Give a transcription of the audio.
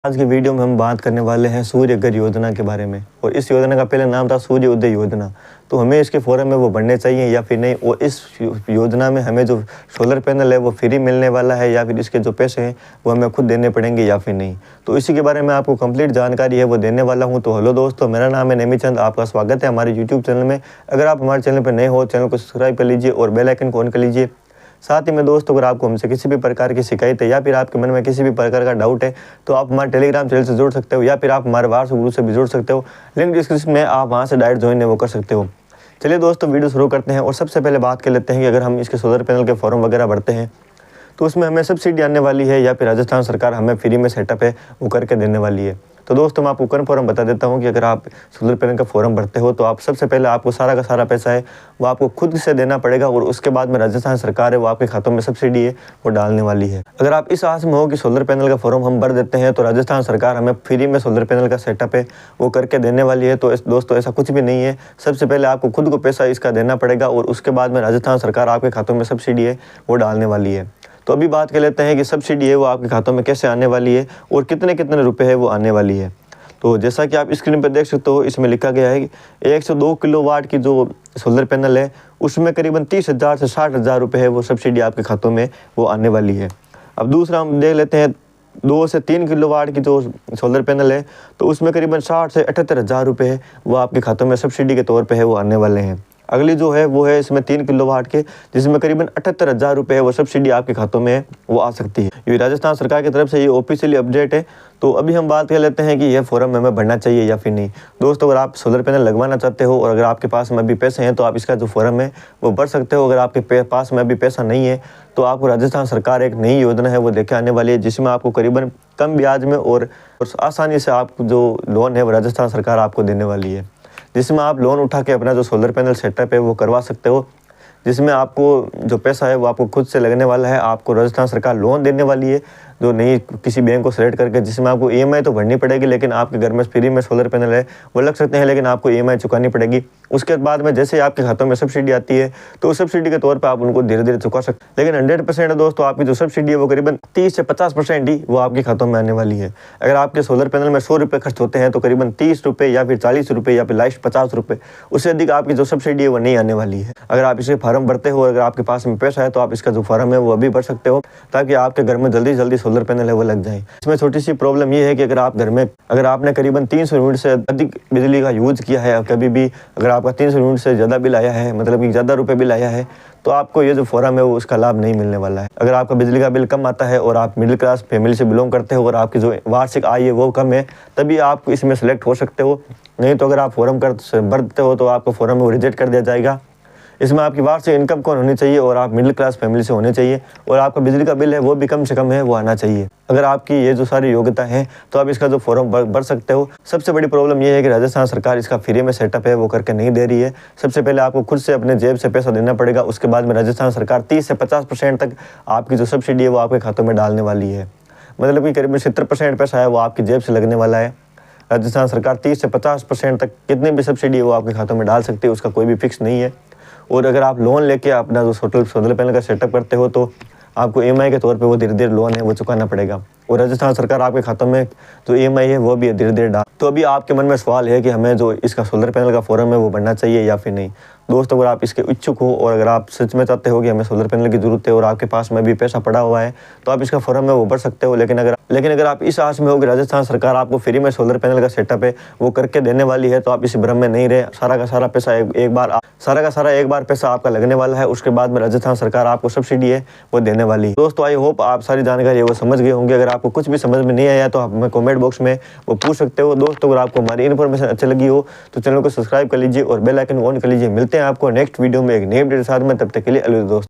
आज की वीडियो में हम बात करने वाले हैं सूर्य घर योजना के बारे में। और इस योजना का पहले नाम था सूर्य उदय योजना। तो हमें इसके फॉर्म में वो बढ़ने चाहिए या फिर नहीं, और इस योजना में हमें जो सोलर पैनल है वो फ्री मिलने वाला है या फिर इसके जो पैसे हैं वो हमें खुद देने पड़ेंगे या फिर नहीं। तो इसी के बारे में आपको कंप्लीट जानकारी है वो देने वाला हूँ। तो हेलो दोस्तों, मेरा नाम है नेमीचंद, आपका स्वागत है हमारे यूट्यूब चैनल में। अगर आप हमारे चैनल पर नए हो, चैनल को सब्सक्राइब कर लीजिए और बेल आइकन को ऑन कर लीजिए। साथ ही में दोस्तों, अगर आपको हमसे किसी भी प्रकार की शिकायत है या फिर आपके मन में किसी भी प्रकार का डाउट है तो आप हमारे टेलीग्राम चैनल से जुड़ सकते हो या फिर आप हमारे व्हाट्सएप ग्रुप से भी जुड़ सकते हो। लिंक डिस्क्रिप्शन में आप वहाँ से डायरेक्ट ज्वाइन है वो कर सकते हो। चलिए दोस्तों, वीडियो शुरू करते हैं। और सबसे पहले बात कर लेते हैं कि अगर हम इसके सोलर पैनल के फॉर्म वगैरह भरते हैं तो उसमें हमें सब्सिडी आने वाली है या फिर राजस्थान सरकार हमें फ्री में सेटअप है वो करके देने वाली है। तो दोस्तों, मैं आपको कन्फर्म बता देता हूँ कि अगर आप सोलर पैनल का फॉर्म भरते हो तो आप सबसे पहले आपको सारा का सारा पैसा है वो आपको खुद से देना पड़ेगा और उसके बाद में राजस्थान सरकार है वो आपके खातों में सब्सिडी है वो डालने वाली है। अगर आप इस आस में हो कि सोलर पैनल का फॉर्म हम भर देते हैं तो राजस्थान सरकार हमें फ्री में सोलर पैनल का सेटअप है वो करके देने वाली है, तो दोस्तों ऐसा कुछ भी नहीं है। सबसे पहले आपको खुद को पैसा इसका देना पड़ेगा और उसके बाद में राजस्थान सरकार आपके खातों में सब्सिडी है वो डालने वाली है। तो अभी बात कर लेते हैं कि सब्सिडी है वो आपके खातों में कैसे आने वाली है और कितने कितने रुपए है वो आने वाली है। तो जैसा कि आप स्क्रीन पर देख सकते हो, इसमें लिखा गया है कि 102 किलोवाट की जो सोलर पैनल है उसमें करीबन 30,000 से 60,000 रुपये है वो सब्सिडी आपके खातों में वो आने वाली है। अब दूसरा हम देख लेते हैं 2 से 3 किलोवाट की जो सोलर पैनल है तो उसमें करीबन 60 से 78,000 रुपये है वो आपके खातों में सब्सिडी के तौर पर है वो आने वाले हैं। अगली जो है वो है इसमें 3 किलोवाट के, जिसमें करीबन 78,000 रुपये है वो सब्सिडी आपके खातों में वो आ सकती है। ये राजस्थान सरकार की तरफ से ये ऑफिशियली अपडेट है। तो अभी हम बात कर लेते हैं कि यह फॉर्म हमें भरना चाहिए या फिर नहीं। दोस्तों, अगर आप सोलर पैनल लगवाना चाहते हो और अगर आपके पास में अभी पैसे हैं तो आप इसका जो फॉर्म है वो भर सकते हो। अगर आपके पास में अभी पैसा नहीं है तो आपको राजस्थान सरकार एक नई योजना है वो लेके आने वाली है, जिसमें आपको करीबन कम ब्याज में और आसानी से आप जो लोन है वो राजस्थान सरकार आपको देने वाली है, जिसमें आप लोन उठा के अपना जो सोलर पैनल सेटअप है वो करवा सकते हो। जिसमें आपको जो पैसा है वो आपको खुद से लगने वाला है। आपको राजस्थान सरकार लोन देने वाली है जो नहीं किसी बैंक को सेलेक्ट करके, जिसमें आपको ईएमआई तो भरनी पड़ेगी, लेकिन आपके घर में फ्री में सोलर पैनल है वो लग सकते हैं, लेकिन आपको ईएमआई चुकानी पड़ेगी। उसके बाद में जैसे आपके खातों में सब्सिडी आती है तो उस सब्सिडी के तौर पर आप उनको धीरे धीरे चुका सकते हैं। लेकिन 100% दोस्तों आपकी जो सब्सिडी है वो करीबन 30 से 50% ही वो आपके खातों में आने वाली है। अगर आपके सोलर पैनल में 100 रुपये खर्च होते हैं तो करीबन 30 रुपये या फिर 40 रुपये या फिर लास्ट 50 रुपये, उससे अधिक आपकी जो सब्सिडी है वो नहीं आने वाली है। अगर आप इसे फॉर्म भरते हो और अगर आपके पास में पैसा है तो आप इसका जो फॉर्म है वो अभी भर सकते हो, ताकि आपके घर में जल्दी जल्दी सोलर पैनल है वो लग जाए। इसमें छोटी सी प्रॉब्लम ये है कि अगर आपने करीबन 300 यूनिट से अधिक बिजली का यूज किया है, कभी भी अगर आपका 300 यूनिट से ज़्यादा बिल आया है, मतलब कि ज़्यादा रुपए बिल आया है, तो आपको ये जो फॉर्म है वो उसका लाभ नहीं मिलने वाला है। अगर आपका बिजली का बिल कम आता है और आप मिडिल क्लास फैमिली से बिलोंग करते हो और आपकी जो वार्षिक आय है वो कम है, तभी आप इसमें सेलेक्ट हो सकते हो। नहीं तो अगर आप फॉर्म भरते हो तो आपको फॉर्म में वो रिजेक्ट कर दिया जाएगा। इसमें आपकी वार्षिक इनकम कौन होनी चाहिए और आप मिडिल क्लास फैमिली से होने चाहिए और आपका बिजली का बिल है वो भी कम से कम है वो आना चाहिए। अगर आपकी ये जो सारी योग्यता है तो आप इसका जो फॉर्म भर सकते हो। सबसे बड़ी प्रॉब्लम ये है कि राजस्थान सरकार इसका फ्री में सेटअप है वो करके नहीं दे रही है। सबसे पहले आपको खुद से अपने जेब से पैसा देना पड़ेगा, उसके बाद में राजस्थान सरकार 30 से 50% तक आपकी जो सब्सिडी है वो आपके खातों में डालने वाली है। मतलब कि करीबन 70% पैसा है वो आपकी जेब से लगने वाला है। राजस्थान सरकार 30 से 50% तक कितनी भी सब्सिडी है वो आपके खातों में डाल सकती है, उसका कोई भी फिक्स नहीं है। और अगर आप लोन लेके अपना जो सोलर पैनल का सेटअप करते हो तो आपको ईएमआई के तौर पे वो धीरे धीरे लोन है वो चुकाना पड़ेगा और राजस्थान सरकार आपके खातों में जो ईएमआई है वो भी धीरे धीरे डाल। तो अभी आपके मन में सवाल है कि हमें जो इसका सोलर पैनल का फॉर्म है वो भरना चाहिए या फिर नहीं। दोस्तों, अगर आप इसके इच्छुक हो और अगर आप सच में चाहते हो कि हमें सोलर पैनल की जरूरत है और आपके पास में भी पैसा पड़ा हुआ है तो आप इसका फॉर्म है वो भर सकते हो। लेकिन अगर आप इस आस में हो कि राजस्थान सरकार आपको फ्री में सोलर पैनल का सेटअप है वो करके देने वाली है तो आप इस भ्रम में नहीं रहे। सारा का सारा पैसा एक बार पैसा आपका लगने वाला है, उसके बाद में राजस्थान सरकार आपको सब्सिडी है वो देने वाली है। दोस्तों, आई होप आप सारी जानकारी है वो समझ गए होंगे। अगर आपको कुछ भी समझ में नहीं आया तो आप हमें कमेंट बॉक्स में वो पूछ सकते हो। दोस्तों, अगर आपको हमारी इन्फॉर्मेशन अच्छी लगी हो तो चैनल को सब्सक्राइब कर लीजिए और बेल आइकन ऑन कर लीजिए। मिलते हैं आपको नेक्स्ट वीडियो में एक नई अपडेट के साथ में, तब तक के लिए अलविदा दोस्तों।